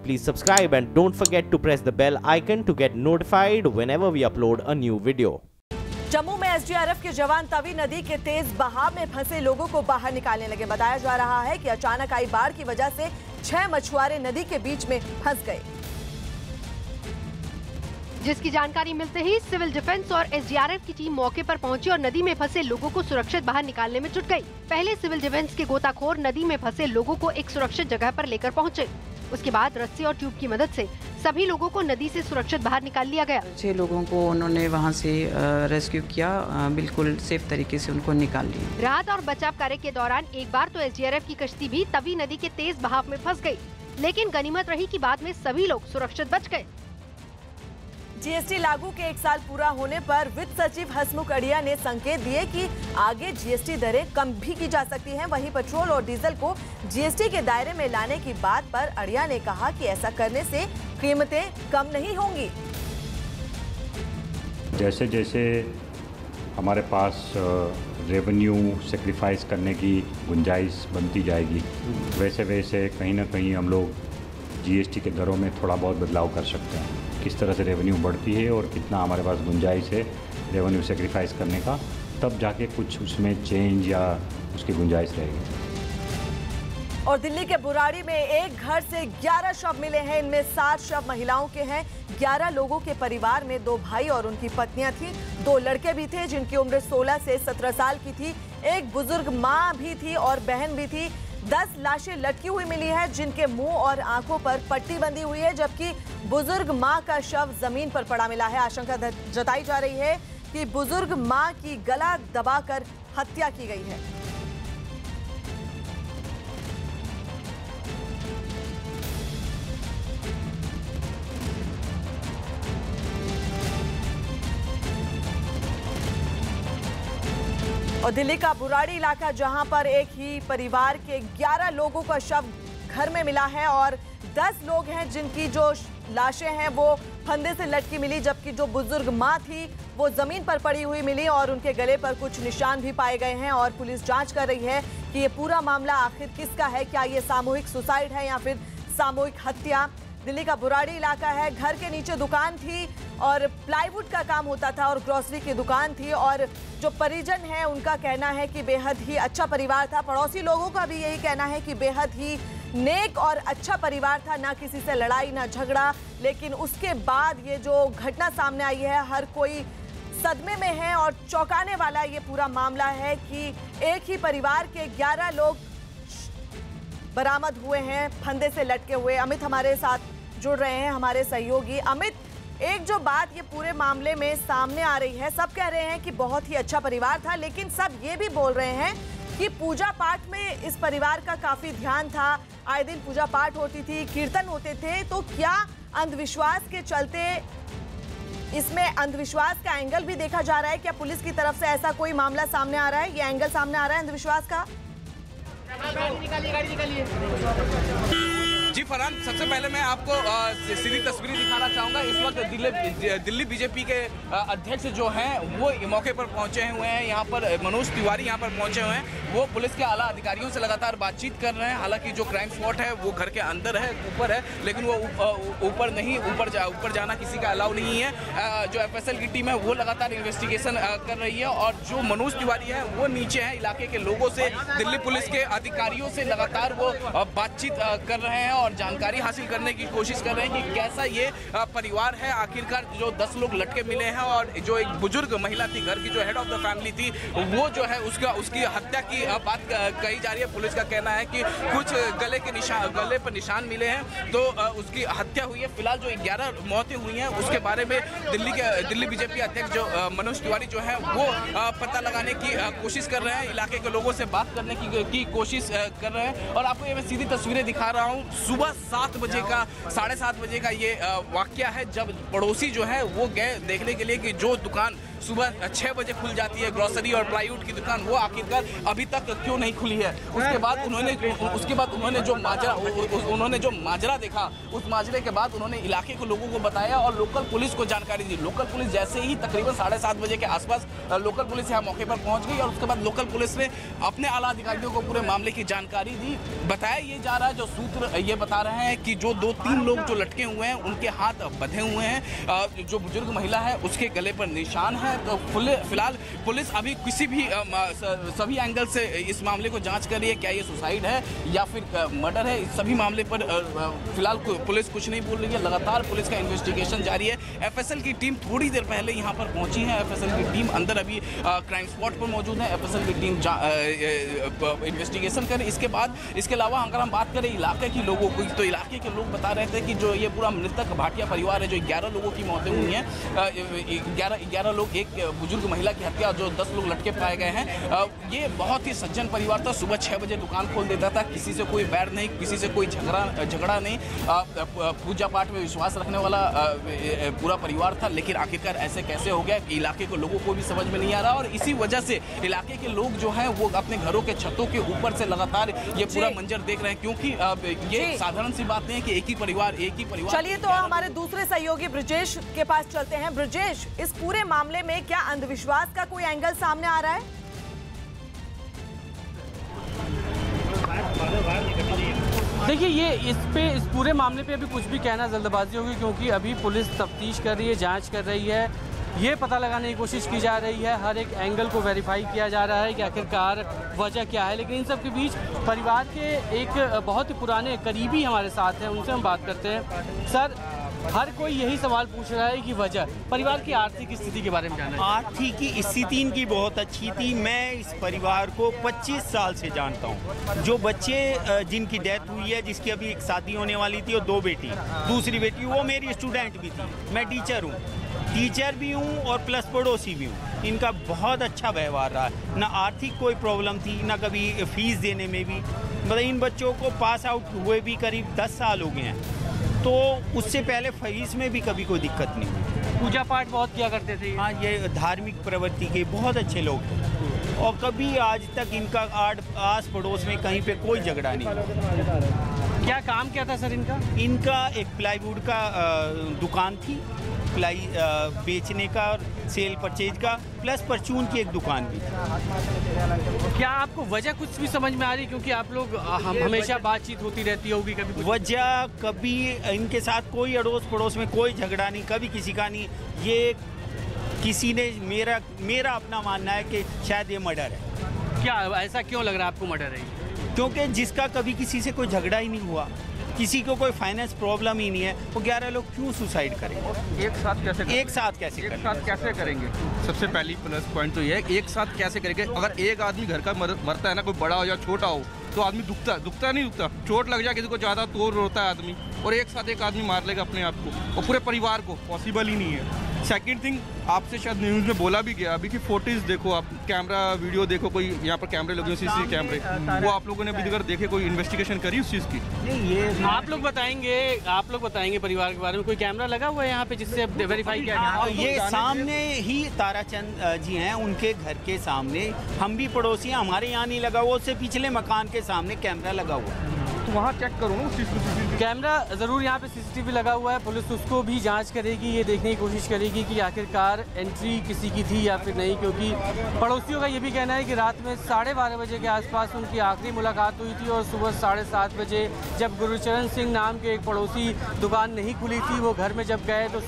please subscribe and don't forget to press the bell icon to get notified whenever we upload a new video. Jammu में SDRF के जवान तवी नदी के तेज बहाव में फंसे लोगों को बाहर निकालने लगे। बताया जा रहा है कि अचानक आई बाढ़ की वजह से 6 मछुआरे नदी के बीच में फंस गए, जिसकी जानकारी मिलते ही सिविल डिफेंस और एसडीआरएफ की टीम मौके पर पहुंची और नदी में फंसे लोगों को सुरक्षित बाहर निकालने में जुट गई। पहले सिविल डिफेंस के गोताखोर नदी में फंसे लोगों को एक सुरक्षित जगह पर लेकर पहुंचे। उसके बाद रस्सी और ट्यूब की मदद से सभी लोगों को नदी से सुरक्षित बाहर निकाल लिया गया। 6 लोगों को उन्होंने वहां से रेस्क्यू किया, बिल्कुल सेफ तरीके से उनको निकाल लिया। राहत और बचाव कार्य के दौरान एक बार तो एसडीआरएफ की कश्ती भी तवी नदी के तेज बहाव में फंस गई, लेकिन गनीमत रही कि बाद में सभी लोग सुरक्षित बच गए। जीएसटी लागू के 1 साल पूरा होने पर वित्त सचिव हसमुख अढ़िया ने संकेत दिए कि आगे जीएसटी दरें कम भी की जा सकती हैं। वहीं पेट्रोल और डीजल को जीएसटी के दायरे में लाने की बात पर अढ़िया ने कहा कि ऐसा करने से कीमतें कम नहीं होंगी। जैसे जैसे हमारे पास रेवेन्यू सेक्रीफाइस करने की गुंजाइश बनती जाएगी, वैसे वैसे कहीं ना कहीं हम लोग जीएसटी के दरों में थोड़ा बहुत बदलाव कर सकते हैं। किस तरह से रेवेन्यू बढ़ती है और कितना हमारे पास गुंजाइश है रेवेन्यू सेक्रीफाइस करने का, तब जाके कुछ उसमें चेंज या उसकी गुंजाइश रहेगी। और दिल्ली के बुराड़ी में एक घर से 11 शव मिले हैं। इनमें 7 शव महिलाओं के हैं। 11 लोगों के परिवार में 2 भाई और उनकी पत्नियां थी। 2 लड़के भी थे जिनकी उम्र 16 से 17 साल की थी। एक बुजुर्ग माँ भी थी और बहन भी थी। 10 लाशें लटकी हुई मिली है जिनके मुंह और आंखों पर पट्टी बंधी हुई है, जबकि बुजुर्ग मां का शव जमीन पर पड़ा मिला है। आशंका जताई जा रही है कि बुजुर्ग मां की गला दबाकर हत्या की गई है। और दिल्ली का बुराड़ी इलाका, जहां पर एक ही परिवार के 11 लोगों का शव घर में मिला है और 10 लोग हैं जिनकी जो लाशें हैं वो फंदे से लटकी मिली, जबकि जो बुजुर्ग मां थी वो जमीन पर पड़ी हुई मिली और उनके गले पर कुछ निशान भी पाए गए हैं। और पुलिस जांच कर रही है कि ये पूरा मामला आखिर किसका है, क्या ये सामूहिक सुसाइड है या फिर सामूहिक हत्या। दिल्ली का बुराड़ी इलाका है। घर के नीचे दुकान थी और प्लाईवुड का काम होता था और ग्रोसरी की दुकान थी। और जो परिजन है उनका कहना है कि बेहद ही अच्छा परिवार था। पड़ोसी लोगों का भी यही कहना है कि बेहद ही नेक और अच्छा परिवार था, ना किसी से लड़ाई ना झगड़ा। लेकिन उसके बाद ये जो घटना सामने आई है, हर कोई सदमे में है और चौंकाने वाला ये पूरा मामला है कि एक ही परिवार के 11 लोग बरामद हुए हैं फंदे से लटके हुए। अमित हमारे साथ जुड़ रहे हैं, हमारे सहयोगी। अमित, एक जो बात ये पूरे मामले में सामने आ रही है, सब कह रहे हैं कि बहुत ही अच्छा परिवार था, लेकिन सब ये भी बोल रहे हैं कि पूजा पाठ में इस परिवार का काफी ध्यान था। आए दिन पूजा पाठ होती थी, कीर्तन होते थे। तो क्या अंधविश्वास के चलते इसमें अंधविश्वास का एंगल भी देखा जा रहा है? क्या पुलिस की तरफ से ऐसा कोई मामला सामने आ रहा है, ये एंगल सामने आ रहा है अंधविश्वास का? गाड़ी निकालिए। जी फरहान, सबसे पहले मैं आपको सीधी तस्वीरें दिखाना चाहूँगा। इस वक्त दिल्ली बीजेपी के अध्यक्ष जो हैं वो मौके पर पहुँचे हुए हैं। यहाँ पर मनोज तिवारी यहाँ पर पहुँचे हुए हैं। वो पुलिस के आला अधिकारियों से लगातार बातचीत कर रहे हैं। हालांकि जो क्राइम स्पॉट है वो घर के अंदर है, ऊपर है, लेकिन वो ऊपर नहीं, ऊपर जाना किसी का अलाउ नहीं है। जो FSL की टीम है वो लगातार इन्वेस्टिगेशन कर रही है और जो मनोज तिवारी है वो नीचे है। इलाके के लोगों से, दिल्ली पुलिस के अधिकारियों से लगातार वो बातचीत कर रहे हैं और जानकारी हासिल करने की कोशिश कर रहे हैं कि कैसा ये परिवार है। आखिरकार जो 10 लोग लटके मिले हैं और जो एक बुजुर्ग महिला थी, घर की जो हेड ऑफ द फैमिली थी, वो जो है उसकी हत्या की बात कही जा रही है। पुलिस का कहना है कि कुछ गले पर निशान मिले हैं तो उसकी हत्या हुई है। फिलहाल जो 11 मौतें हुई हैं उसके बारे में दिल्ली बीजेपी अध्यक्ष जो मनोज तिवारी जो है वो पता लगाने की कोशिश कर रहे हैं, इलाके के लोगों से बात करने की कोशिश कर रहे हैं। और आपको ये मैं सीधी तस्वीरें दिखा रहा हूँ। सुबह 7 बजे का, 7:30 बजे का ये वाकया है, जब पड़ोसी जो है वो गए देखने के लिए कि जो दुकान सुबह 6 बजे खुल जाती है ग्रोसरी और प्लाईवुड की दुकान, वो आखिरकार अभी तक क्यों नहीं खुली है। उसके बाद उन्होंने जो माजरा देखा, उस माजरे के बाद उन्होंने इलाके के लोगों को बताया और लोकल पुलिस को जानकारी दी। लोकल पुलिस जैसे ही तकरीबन 7:30 बजे के आसपास लोकल पुलिस यहाँ मौके पर पहुंच गई और उसके बाद लोकल पुलिस ने अपने आला अधिकारियों को पूरे मामले की जानकारी दी। बताया ये जा रहा है, जो सूत्र ये बता रहे हैं कि जो 2-3 लोग जो लटके हुए हैं उनके हाथ बंधे हुए हैं, जो बुजुर्ग महिला है उसके गले पर निशान है। तो फिलहाल पुलिस अभी किसी भी सभी एंगल से इस मामले को जांच कर रही है, क्या ये सुसाइड है या फिर मर्डर है। इस सभी मामले पर फिलहाल पुलिस कुछ नहीं बोल रही है, लगातार पुलिस का इन्वेस्टिगेशन जारी है। एफएसएल की टीम थोड़ी देर पहले यहाँ पर पहुंची है, एफएसएल की टीम अंदर अभी क्राइम स्पॉट पर मौजूद है, एफएसएल की टीम इन्वेस्टिगेशन करे। इसके अलावा अगर हम बात करें इलाके के लोगों की, तो इलाके के लोग बता रहे थे कि जो ये पूरा मृतक भाटिया परिवार है, जो 11 लोगों की मौतें हुई हैं, 11 लोग, एक बुजुर्ग महिला की हत्या, जो 10 लोग लटके पाए गए हैं, ये बहुत ही सज्जन परिवार था। सुबह 6 बजे दुकान खोल देता था, किसी से कोई बैर नहीं, किसी से कोई झगड़ा नहीं, पूजा पाठ में विश्वास रखने वाला पूरा परिवार था। लेकिन आखिरकार ऐसे कैसे हो गया कि इलाके के लोगों को भी समझ में नहीं आ रहा और इसी वजह से इलाके के लोग जो हैं वो अपने घरों के छतों के ऊपर से लगातार ये पूरा मंजर देख रहे हैं, क्योंकि ये साधारण सी बात नहीं है कि एक ही परिवार। चलिए तो हमारे दूसरे सहयोगी ब्रजेश के पास चलते हैं। ब्रजेश, इस पूरे मामले में क्या अंधविश्वास का कोई एंगल सामने आ रहा है? देखिए, इस पूरे मामले पे अभी कुछ भी कहना जल्दबाजी होगी, क्योंकि अभी पुलिस तफ्तीश कर रही है, जांच कर रही है, ये पता लगाने की कोशिश की जा रही है, हर एक एंगल को वेरीफाई किया जा रहा है कि आखिरकार वजह क्या है। लेकिन इन सब के बीच परिवार के एक बहुत ही पुराने करीबी हमारे साथ हैं, उनसे हम बात करते हैं। सर, हर कोई यही सवाल पूछ रहा है कि वजह, परिवार की आर्थिक स्थिति के बारे में जानना है। आर्थिक स्थिति इनकी बहुत अच्छी थी। मैं इस परिवार को 25 साल से जानता हूँ। जो बच्चे जिनकी डेथ हुई है, जिसकी अभी एक शादी होने वाली थी और 2 बेटी, दूसरी बेटी वो मेरी स्टूडेंट भी थी। मैं टीचर भी हूँ और प्लस पड़ोसी भी हूँ। इनका बहुत अच्छा व्यवहार रहा, ना आर्थिक कोई प्रॉब्लम थी, ना कभी फीस देने में भी। मतलब इन बच्चों को पास आउट हुए भी करीब 10 साल हो गए हैं, तो उससे पहले फीस में भी कभी कोई दिक्कत नहीं हुई। पूजा पाठ बहुत किया करते थे। हाँ, ये धार्मिक प्रवृत्ति के बहुत अच्छे लोग थे और कभी आज तक इनका आस पड़ोस में कहीं पे कोई झगड़ा नहीं हुआ। क्या काम क्या था सर इनका? इनका एक प्लाईवुड का दुकान थी, प्लाई बेचने का और सेल परचेज का, प्लस परचून की एक दुकान भी थी। क्या आपको वजह कुछ भी समझ में आ रही, क्योंकि आप लोग हमेशा बातचीत होती रहती होगी, कभी वजह कभी इनके साथ कोई अड़ोस पड़ोस में कोई झगड़ा नहीं, कभी किसी का नहीं। ये किसी ने मेरा अपना मानना है कि शायद ये मर्डर है। क्या ऐसा क्यों लग रहा है आपको मर्डर है? क्योंकि जिसका कभी किसी से कोई झगड़ा ही नहीं हुआ, किसी को कोई फाइनेंस प्रॉब्लम ही नहीं है, वो 11 लोग क्यों सुसाइड करेंगे? एक साथ कैसे करेंगे? सबसे पहली प्लस पॉइंट तो ये है, एक साथ कैसे करेंगे? अगर एक आदमी घर का मरता है ना, कोई बड़ा हो या छोटा हो, तो आदमी दुखता नहीं, चोट लग जाए किसी को ज़्यादा तो रोता है आदमी, और एक साथ एक आदमी मार लेगा अपने आप को और पूरे परिवार को, पॉसिबल ही नहीं है। सेकंड थिंग, आपसे शायद न्यूज़ में बोला भी गया अभी कि फोटेज देखो, आप कैमरा वीडियो देखो, कोई यहाँ पर कैमरे लगे हुए सीसीटीवी कैमरे, वो आप लोगों ने अभी तक देखे, कोई इन्वेस्टिगेशन करी उस चीज़ की? ये आप लोग बताएंगे परिवार के बारे में। कोई कैमरा लगा हुआ है यहाँ पे जिससे वेरीफाई किया गया? ये सामने ही ताराचंद जी हैं, उनके घर के सामने, हम भी पड़ोसी हैं, हमारे यहाँ नहीं लगा हुआ, उससे पिछले मकान के सामने कैमरा लगा हुआ, तो वहाँ चेक करो ना सीसीटीवी कैमरा। ज़रूर यहाँ पे सीसीटीवी लगा हुआ है, पुलिस उसको भी जांच करेगी, ये देखने की कोशिश करेगी कि आखिरकार एंट्री किसी की थी या फिर नहीं, क्योंकि पड़ोसियों का ये भी कहना है कि रात में 12:30 बजे के आसपास उनकी आखिरी मुलाकात हुई थी और सुबह 7:30 बजे जब गुरुचरण सिंह नाम के एक पड़ोसी दुकान नहीं खुली थी, वो घर में जब गए तो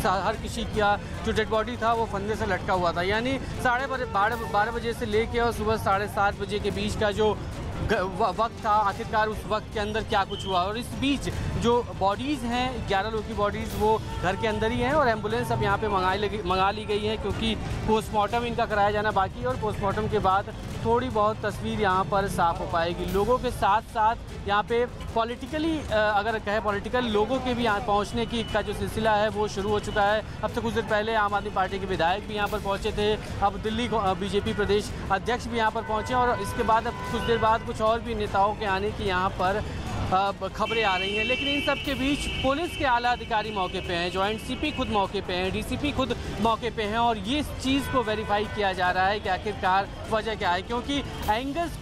हर किसी का जो डेड बॉडी था वो फंदे से लटका हुआ था। यानी 12:30 बजे से लेके और सुबह 7:30 बजे के बीच का जो वक्त था, आखिरकार उस वक्त के अंदर क्या कुछ हुआ। और इस बीच जो बॉडीज़ हैं, 11 लोग की बॉडीज़ वो घर के अंदर ही हैं और एम्बुलेंस अब यहाँ पे मंगा ली गई है, क्योंकि पोस्टमार्टम इनका कराया जाना बाकी है और पोस्टमार्टम के बाद थोड़ी बहुत तस्वीर यहाँ पर साफ हो पाएगी। लोगों के साथ साथ यहाँ पे पॉलिटिकली अगर कहें पॉलिटिकल लोगों के भी यहाँ पहुँचने की का जो सिलसिला है वो शुरू हो चुका है। अब से कुछ देर पहले आम आदमी पार्टी के विधायक भी यहाँ पर पहुँचे थे, अब दिल्ली बीजेपी प्रदेश अध्यक्ष भी यहाँ पर पहुँचे और इसके बाद अब कुछ देर बाद कुछ और भी नेताओं के आने की यहाँ पर खबरें आ रही हैं। लेकिन इन सब के बीच पुलिस के आला अधिकारी मौके पे हैं, जॉइंट सीपी खुद मौके पे हैं, डीसीपी खुद मौके पे हैं और ये चीज़ को वेरीफाई किया जा रहा है कि आखिरकार वजह क्या है, क्योंकि एंगल्स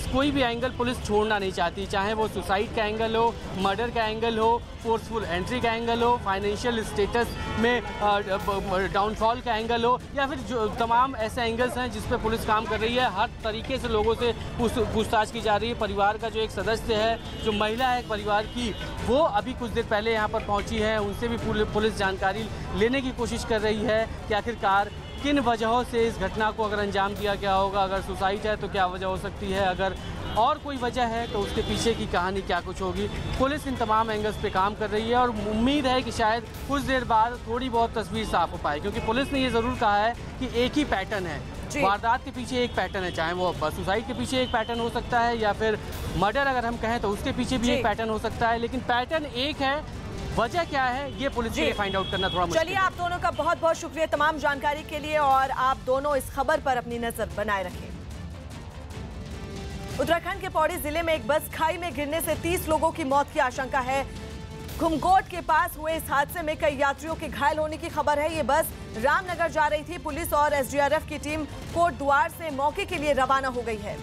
कोई भी एंगल पुलिस छोड़ना नहीं चाहती, चाहे वो सुसाइड का एंगल हो, मर्डर का एंगल हो, फोर्सफुल एंट्री का एंगल हो, फाइनेंशियल स्टेटस में डाउनफॉल का एंगल हो, या फिर जो तमाम ऐसे एंगल्स हैं जिस पे पुलिस काम कर रही है। हर तरीके से लोगों से पूछताछ की जा रही है। परिवार का जो एक सदस्य है, जो महिला है परिवार की, वो अभी कुछ देर पहले यहाँ पर पहुँची है, उनसे भी पुलिस जानकारी लेने की कोशिश कर रही है कि आखिरकार किन वजहों से इस घटना को अगर अंजाम दिया गया होगा। अगर सुसाइड है तो क्या वजह हो सकती है, अगर और कोई वजह है तो उसके पीछे की कहानी क्या कुछ होगी। पुलिस इन तमाम एंगल्स पे काम कर रही है और उम्मीद है कि शायद कुछ देर बाद थोड़ी बहुत तस्वीर साफ हो पाए, क्योंकि पुलिस ने ये ज़रूर कहा है कि एक ही पैटर्न है, वारदात के पीछे एक पैटर्न है, चाहे वो सुसाइड के पीछे एक पैटर्न हो सकता है या फिर मर्डर अगर हम कहें तो उसके पीछे भी एक पैटर्न हो सकता है, लेकिन पैटर्न एक है। वजह क्या है ये पुलिस के लिए फाइंड आउट करना थोड़ा मुश्किल है। चलिए, आप दोनों का बहुत बहुत शुक्रिया तमाम जानकारी के लिए और आप दोनों इस खबर पर अपनी नजर बनाए रखें। उत्तराखंड के पौड़ी जिले में एक बस खाई में गिरने से 30 लोगों की मौत की आशंका है। घुमकोट के पास हुए इस हादसे में कई यात्रियों के घायल होने की खबर है। ये बस रामनगर जा रही थी। पुलिस और एसडीआरएफ की टीम कोटद्वार से मौके के लिए रवाना हो गई है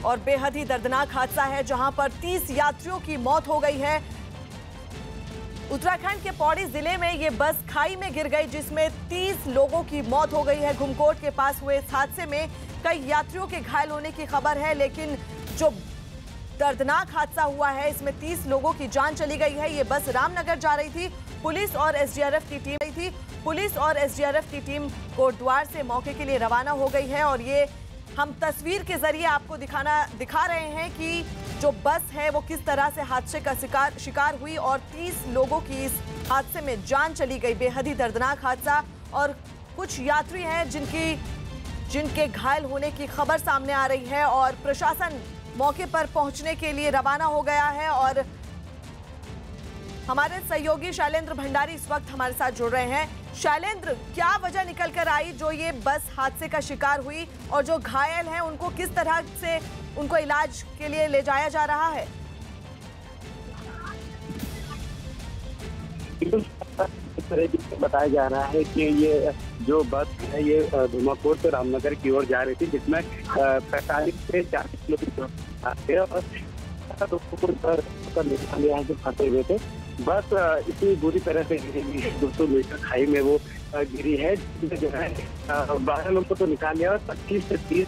और बेहद ही दर्दनाक हादसा है जहां पर 30 यात्रियों की मौत हो गई है। उत्तराखंड के पौड़ी जिले में ये बस खाई में गिर गई जिसमें 30 लोगों की मौत हो गई है। घुमकोट के पास हुए इस हादसे में कई यात्रियों के घायल होने की खबर है, लेकिन जो दर्दनाक हादसा हुआ है इसमें 30 लोगों की जान चली गई है। ये बस रामनगर जा रही थी। पुलिस और एसडीआरएफ की टीम कोटद्वार से मौके के लिए रवाना हो गई है और ये हम तस्वीर के जरिए आपको दिखा रहे हैं कि जो बस है वो किस तरह से हादसे का शिकार हुई और 30 लोगों की इस हादसे में जान चली गई। बेहद ही दर्दनाक हादसा और कुछ यात्री हैं जिनके घायल होने की खबर सामने आ रही है और प्रशासन मौके पर पहुंचने के लिए रवाना हो गया है और हमारे सहयोगी शैलेंद्र भंडारी इस वक्त हमारे साथ जुड़ रहे हैं। शैलेंद्र, क्या वजह निकल कर आई जो ये बस हादसे का शिकार हुई और जो घायल हैं उनको किस तरह से उनको इलाज के लिए ले जाया जा रहा है? बताया जा रहा है कि ये जो बस है ये धुमाकोट से रामनगर की ओर जा रही थी, जिसमें 45 से 40 किलोमीटर फंसे हुए थे। बस इतनी बुरी तरह से 200 मीटर खाई में वो गिरी है, जिसमें जो है 12 लोगों को निकाल लिया और 25 से 30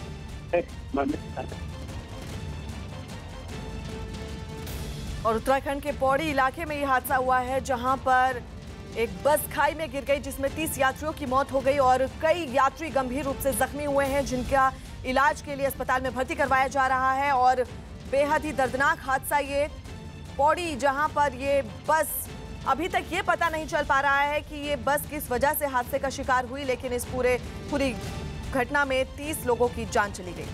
और उत्तराखंड के पौड़ी इलाके में ये हादसा हुआ है जहां पर एक बस खाई में गिर गई जिसमें 30 यात्रियों की मौत हो गई और कई यात्री गंभीर रूप से जख्मी हुए हैं जिनका इलाज के लिए अस्पताल में भर्ती करवाया जा रहा है। और बेहद ही दर्दनाक हादसा ये पौड़ी, जहां पर ये बस अभी तक ये पता नहीं चल पा रहा है कि ये बस किस वजह से हादसे का शिकार हुई, लेकिन इस पूरी घटना में 30 लोगों की जान चली गई।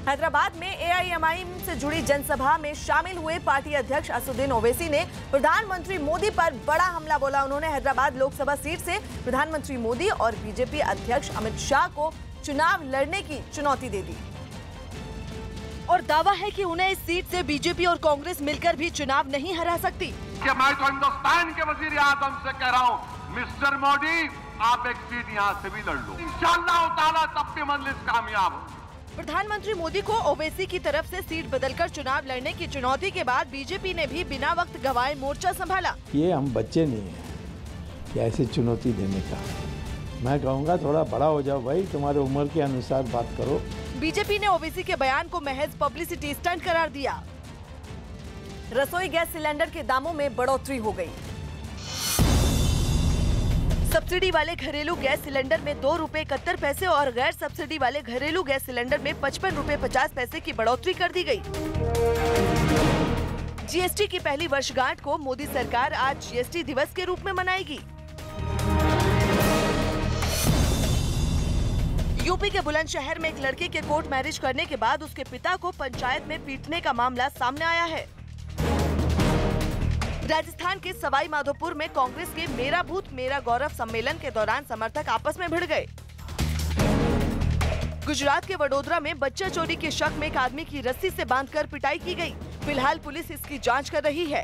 हैदराबाद में एआईएमआईएम से जुड़ी जनसभा में शामिल हुए पार्टी अध्यक्ष असदुद्दीन ओवैसी ने प्रधानमंत्री मोदी पर बड़ा हमला बोला। उन्होंने हैदराबाद लोकसभा सीट से प्रधानमंत्री मोदी और बीजेपी अध्यक्ष अमित शाह को चुनाव लड़ने की चुनौती दे दी और दावा है कि उन्हें इस सीट से बीजेपी और कांग्रेस मिलकर भी चुनाव नहीं हरा सकती। मैं तो हिंदुस्तान के वजीर आजम से कह रहा हूँ, मिस्टर मोदी, आप एक सीट यहाँ से भी लड़ लो, इंशाअल्लाह ताला तब भी मंजिल कामयाब हो। प्रधानमंत्री मोदी को ओवैसी की तरफ से सीट बदलकर चुनाव लड़ने की चुनौती के बाद बीजेपी ने भी बिना वक्त गवाए मोर्चा संभाला। ये हम बच्चे नहीं हैं कि ऐसी चुनौती देने का। मैं कहूँगा थोड़ा बड़ा हो जाओ भाई, तुम्हारे उम्र के अनुसार बात करो। बीजेपी ने ओवैसी के बयान को महज पब्लिसिटी स्टंट करार दिया। रसोई गैस सिलेंडर के दामों में बढ़ोतरी हो गई। सब्सिडी वाले घरेलू गैस सिलेंडर में 2 रुपए 71 पैसे और गैर सब्सिडी वाले घरेलू गैस सिलेंडर में 55 रुपए 50 पैसे की बढ़ोतरी कर दी गई। जीएसटी की पहली वर्षगांठ को मोदी सरकार आज जीएसटी दिवस के रूप में मनाएगी। यूपी के बुलंदशहर में एक लड़के के कोर्ट मैरिज करने के बाद उसके पिता को पंचायत में पीटने का मामला सामने आया है। राजस्थान के सवाई माधोपुर में कांग्रेस के मेरा बूथ मेरा गौरव सम्मेलन के दौरान समर्थक आपस में भिड़ गए। गुजरात के वडोदरा में बच्चा चोरी के शक में एक आदमी की रस्सी से बांधकर पिटाई की गई। फिलहाल पुलिस इसकी जांच कर रही है।